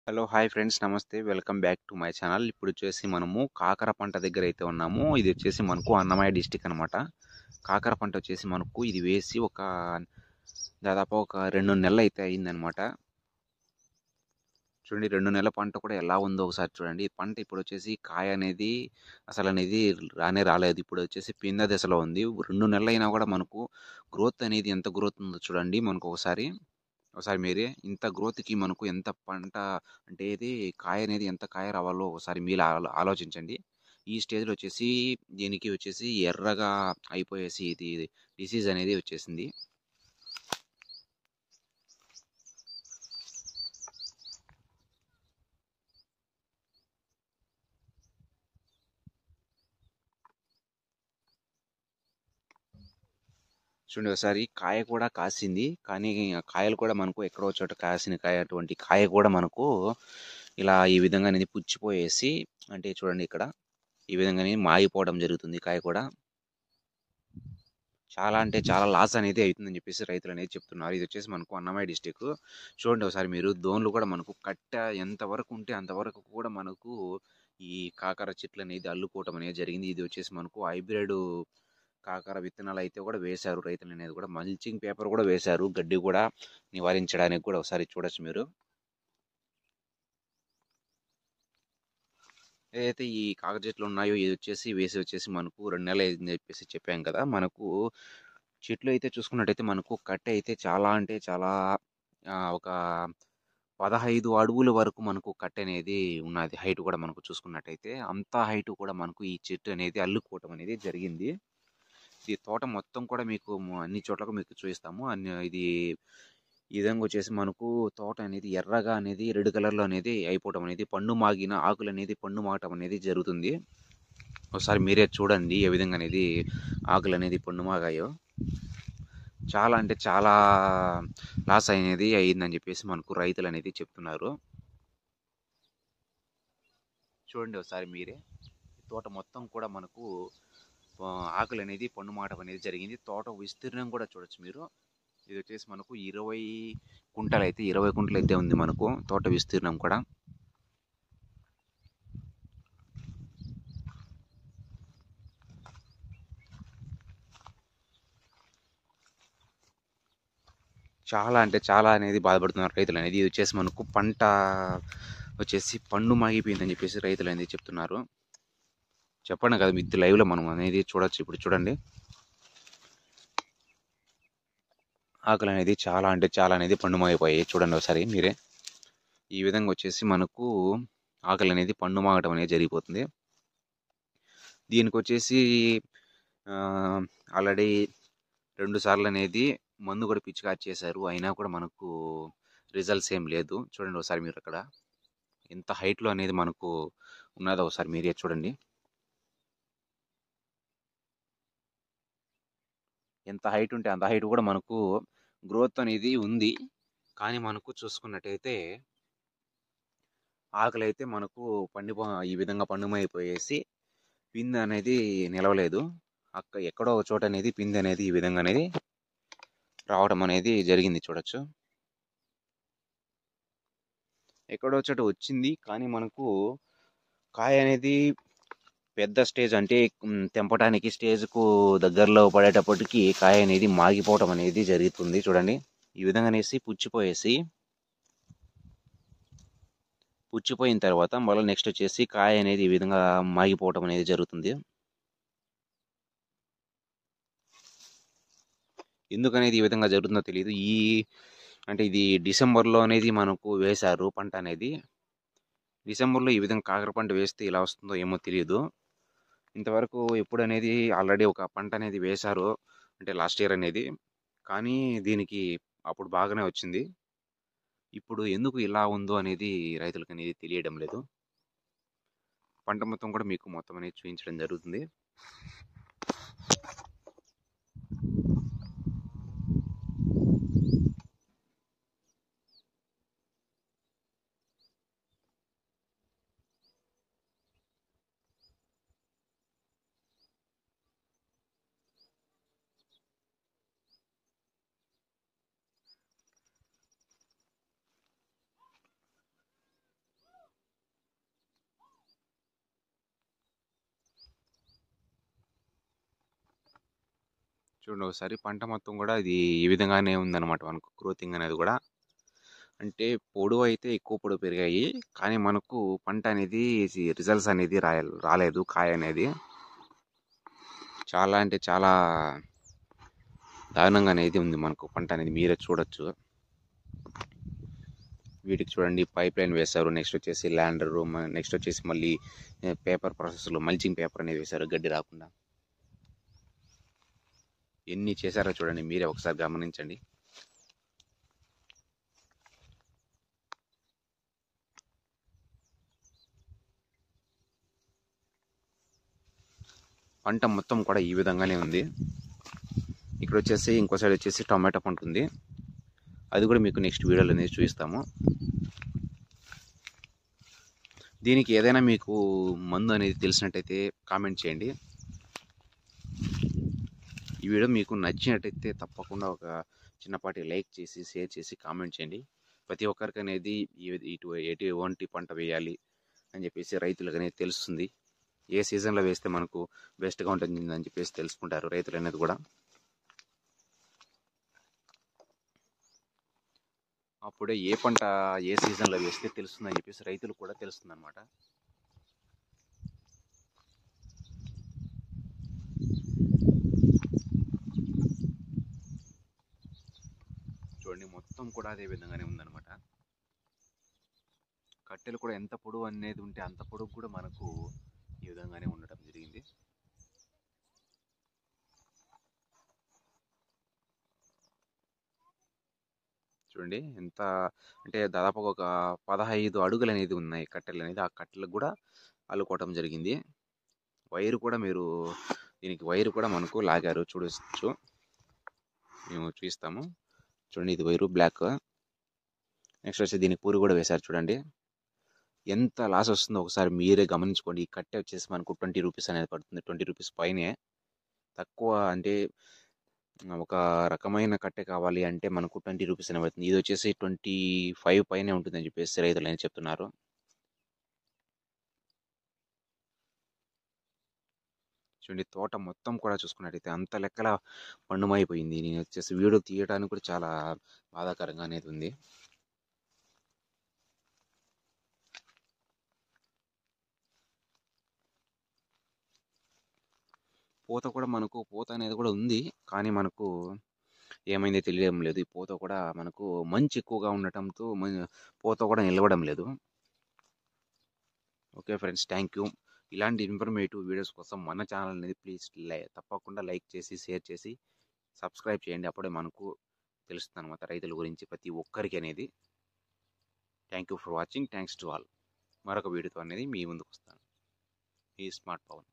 Hello! Hi friends. నమస్తే. Welcome back to my channel. ఇప్పుడొచ్చేసి మనము కాకర పంట దగ్గరైతే ఉన్నాము. ఇదొచ్చేసి మనకు అన్నమయ్య డిస్ట్రిక్ట్ అనమాట. కాకర పంట వచ్చేసి మనకు ఇది వేసి దాదాపు ఒక 2 నెలలైతే అయిందనమాట. చూడండి 2 నెలల పంట కూడా ఎలా ఉందో ఒకసారి చూడండి. ఈ పంట ఇప్పుడొచ్చేసి కాయ అనేది అసలనేది రానే రాలేదు. ఇప్పుడొచ్చేసి పిందె దశలో ఉంది. 2 నెలలైనా కూడా మనకు గ్రోత్ అనేది ఎంత గ్రోత్ ఉందో చూడండి మనకు ఒకసారి మీరే ఇంత గ్రోత్‌కి మనకు ఎంత పంట అంటే ఇది కాయ అనేది ఎంత కాయ రావాలో ఒకసారి మీరు ఆలోచించండి. ఈ స్టేజ్‌లో వచ్చేసి దీనికి వచ్చేసి ఎర్రగా అయిపోయేసి ఇది డిసీజ్ అనేది వచ్చేసింది. చూడండి ఒకసారి కాయ కూడా కాసింది. కానీ కాయలు కూడా మనకు ఎక్కడో చోట కాసిన కాయ అటువంటి కాయ కూడా మనకు ఇలా ఈ విధంగా అనేది పుచ్చిపోయేసి అంటే చూడండి ఇక్కడ ఈ విధంగానే మాగిపోవడం జరుగుతుంది కాయ కూడా. చాలా అంటే చాలా లాస్ అనేది అయితుందని చెప్పేసి రైతులనేది చెప్తున్నారు. ఇదొచ్చేసి మనకు అన్నమయ్య డిస్ట్రిక్ట్. చూడండి ఒకసారి మీరు దోన్లు కూడా మనకు కట్ట ఎంతవరకు ఉంటే అంతవరకు కూడా మనకు ఈ కాకర చెట్లనేది అల్లుకోవటం అనేది జరిగింది. ఇది వచ్చేసి మనకు హైబ్రిడ్ కాకర విత్తనాలైతే కూడా వేశారు రైతులనేది కూడా. మల్చింగ్ పేపర్ కూడా వేశారు. గడ్డి కూడా నివారించడానికి కూడా ఒకసారి చూడొచ్చు మీరు. ఏదైతే ఈ కాకర చెట్లు ఉన్నాయో ఇది వచ్చేసి మనకు 2 నెలలు అయిందని చెప్పేసి చెప్పాం కదా! మనకు చెట్లు అయితే చూసుకున్నట్టయితే మనకు కట్టె అయితే చాలా అంటే చాలా ఒక 15 అడుగుల వరకు మనకు కట్టె అనేది ఉన్నది. హైట్ కూడా మనకు చూసుకున్నట్టయితే. అంత హైట్ కూడా మనకు ఈ చెట్టు అనేది అల్లుకోవటం అనేది జరిగింది. ఈ తోట మొత్తం కూడా మీకు అన్ని చోట్లకు మీకు చూపిస్తాము. ఈ విధంగా వచ్చేసి మనకు తోట అనేది ఎర్రగా అనేది రెడ్ కలర్‌లో అనేది అయిపోవటం అనేది పండు మాగిన ఆకులనేది పండు మాగటం అనేది జరుగుతుంది. ఒకసారి మీరే చూడండి ఏ విధంగా అనేది ఆకులనేది పండు మాగాయో. చాలా అంటే చాలా లాస్ అనేది అయిందని చెప్పేసి మనకు రైతులనేది చెప్తున్నారు. చూడండి ఒకసారి మీరే. తోట మొత్తం కూడా మనకు ఆకులనేది పండు మాగటం అనేది జరిగింది. తోట విస్తీర్ణం కూడా చూడొచ్చు మీరు. ఇదొచ్చేసి మనకు 20 కుంటలైతే 20 కుంటలైతే ఉంది మనకు తోట విస్తీర్ణం కూడా. చాలా అంటే చాలా అనేది బాధపడుతున్నారు రైతులనేది. ఇది వచ్చేసి మనకు పంట వచ్చేసి పండు మాగిపోయిందని చెప్పేసి రైతులనేది చెప్తున్నారు. చెప్పండి కదా విత్ లైవ్‌లో మనం అనేది చూడొచ్చు. ఇప్పుడు చూడండి. ఆకులనేది చాలా అంటే చాలా అనేది పండు మాగిపోయాయి. చూడండి ఒకసారి మీరే. ఈ విధంగా వచ్చేసి మనకు ఆకులనేది పండు మాగటం అనేది జరిగిపోతుంది. దీనికొచ్చేసి ఆల్రెడీ 2 సార్లనేది మందు కూడా పిచికారి చేశారు. అయినా కూడా మనకు రిజల్ట్స్ ఏం లేదు. చూడండి ఒకసారి మీరక్కడ. ఎంత హైట్‌లో అనేది మనకు ఉన్నదో ఒకసారి మీరే చూడండి. ఎంత హైట్ ఉంటే అంత హైట్ కూడా మనకు గ్రోత్ అనేది ఉంది. కానీ మనకు చూసుకున్నట్టయితే ఆకులైతే మనకు ఈ విధంగా పండుమైపోయేసి పిందె అనేది నిలవలేదు. ఎక్కడో ఒక చోట అనేది పిందె అనేది ఈ విధంగా అనేది రావడం అనేది జరిగింది చూడొచ్చు. ఎక్కడో చోట వచ్చింది. కానీ మనకు కాయ అనేది పెద్ద స్టేజ్ అంటే తెంపడానికి స్టేజ్‌కు దగ్గరలో పడేటప్పటికి కాయ అనేది మాగిపోవటం అనేది జరుగుతుంది చూడండి. ఈ విధంగా అనేసి పుచ్చిపోయిన తర్వాత మళ్ళీ నెక్స్ట్ వచ్చేసి కాయ అనేది ఈ విధంగా మాగిపోవటం అనేది జరుగుతుంది. ఎందుకనేది ఈ విధంగా జరుగుతుందో తెలీదు. అంటే ఇది డిసెంబర్‌లో అనేది మనకు వేశారు పంట అనేది. డిసెంబర్‌లో ఈ విధంగా కాకర పంట వేస్తే ఎలా వస్తుందో ఏమో తెలీదు. ఇంతవరకు ఎప్పుడనేది ఆల్రెడీ ఒక పంట అనేది వేశారు. అంటే లాస్ట్ ఇయర్ అనేది. కానీ దీనికి అప్పుడు బాగానే వచ్చింది. ఇప్పుడు ఎందుకు ఇలా ఉందో అనేది రైతులకనేది తెలియడం లేదు. పంట మొత్తం కూడా మీకు మొత్తం అనేది చూపించడం జరుగుతుంది. చూడండి ఒకసారి పంట మొత్తం కూడా ఇది ఈ విధంగానే ఉందన్నమాట. మనకు గ్రోతింగ్ అనేది కూడా అంటే పొడవు అయితే ఎక్కువ పొడవు పెరిగాయి, కానీ మనకు పంట అనేది రిజల్ట్స్ అనేది రాలేదు. కాయ అనేది చాలా అంటే చాలా దారుణంగా అనేది ఉంది మనకు పంట అనేది, మీరే చూడొచ్చు. వీటికి చూడండి పైప్ లైన్ వేశారు, నెక్స్ట్ వచ్చేసి ల్యాండరు, నెక్స్ట్ వచ్చేసి మళ్ళీ పేపర్ ప్రాసెస్లో మల్చింగ్ పేపర్ అనేది వేశారు గడ్డి రాకుండా. ఎన్ని చేశారో చూడండి, మీరే ఒకసారి గమనించండి. పంట మొత్తం కూడా ఈ విధంగానే ఉంది. ఇక్కడ వచ్చేసి ఇంకో సైడ్ వచ్చేసి టమాటా పంట ఉంది, అది కూడా మీకు నెక్స్ట్ వీడియోలో అనేది చూపిస్తాము. దీనికి ఏదైనా మీకు మందు అనేది తెలిసినట్టయితే కామెంట్ చేయండి. ఈ వీడియో మీకు నచ్చినట్టయితే తప్పకుండా ఒక చిన్నపాటి లైక్ చేసి షేర్ చేసి కామెంట్ చేయండి. ప్రతి ఒక్కరికి అనేది ఎటువంటి పంట వేయాలి అని చెప్పేసి రైతులకు అనేది తెలుస్తుంది. ఏ సీజన్లో వేస్తే మనకు బెస్ట్గా ఉంటుంది అని చెప్పేసి తెలుసుకుంటారు రైతులు అనేది కూడా. అప్పుడే ఏ పంట ఏ సీజన్లో వేస్తే తెలుస్తుందని చెప్పేసి రైతులు కూడా తెలుస్తుంది అన్నమాట. చూడండి మొత్తం కూడా అదే విధంగానే ఉందన్నమాట. కట్టెలు కూడా ఎంత పొడవు అనేది ఉంటే అంత పొడవు కూడా మనకు ఈ విధంగానే ఉండటం జరిగింది. చూడండి ఎంత అంటే దాదాపు ఒక 15 అడుగులు అనేది ఉన్నాయి కట్టెలు అనేది. ఆ కట్టెలకు కూడా అల్లుకోవటం జరిగింది. వైరు కూడా మీరు దీనికి వైరు కూడా మనకు లాగారు చూడవచ్చు, మేము చూపిస్తాము. చూడండి ఇది వైరు బ్లాక్. నెక్స్ట్ వచ్చి దీనికి పూరి కూడా వేశారు. చూడండి ఎంత లాస్ వస్తుందో ఒకసారి మీరే గమనించుకోండి. ఈ కట్టె వచ్చేసి మనకు 20 రూపీస్ అనేది పడుతుంది, 20 రూపీస్ పైనే. తక్కువ అంటే ఒక రకమైన కట్టె కావాలి అంటే మనకు 20 రూపీస్ అనే పడుతుంది. ఇది వచ్చేసి 25 పైనే ఉంటుందని చెప్పేసి రైతులు అని చెప్తున్నారు. చూడండి తోట మొత్తం కూడా చూసుకున్నట్టయితే అంత లెక్కల పండుమైపోయింది. నేను వచ్చేసి వీడియో తీయడానికి కూడా చాలా బాధాకరంగా అనేది ఉంది. పూత కూడా మనకు పూత అనేది కూడా ఉంది, కానీ మనకు ఏమైందో తెలియడం లేదు. ఈ పూత కూడా మనకు మంచు ఎక్కువగా ఉండటంతో పూత కూడా నిలవడం లేదు. Okay friends, thank you. ఇలాంటి ఇన్ఫర్మేటివ్ వీడియోస్ కోసం మన ఛానల్ అనేది ప్లీజ్ తప్పకుండా లైక్ చేసి షేర్ చేసి సబ్స్క్రైబ్ చేయండి. అప్పుడే మనకు తెలుస్తుంది అనమాట రైతుల గురించి ప్రతి ఒక్కరికి అనేది. Thank you for watching. Thanks to all. మరొక వీడియోతో అనేది మీ ముందుకు వస్తాను. ఈ స్మార్ట్ పవన్.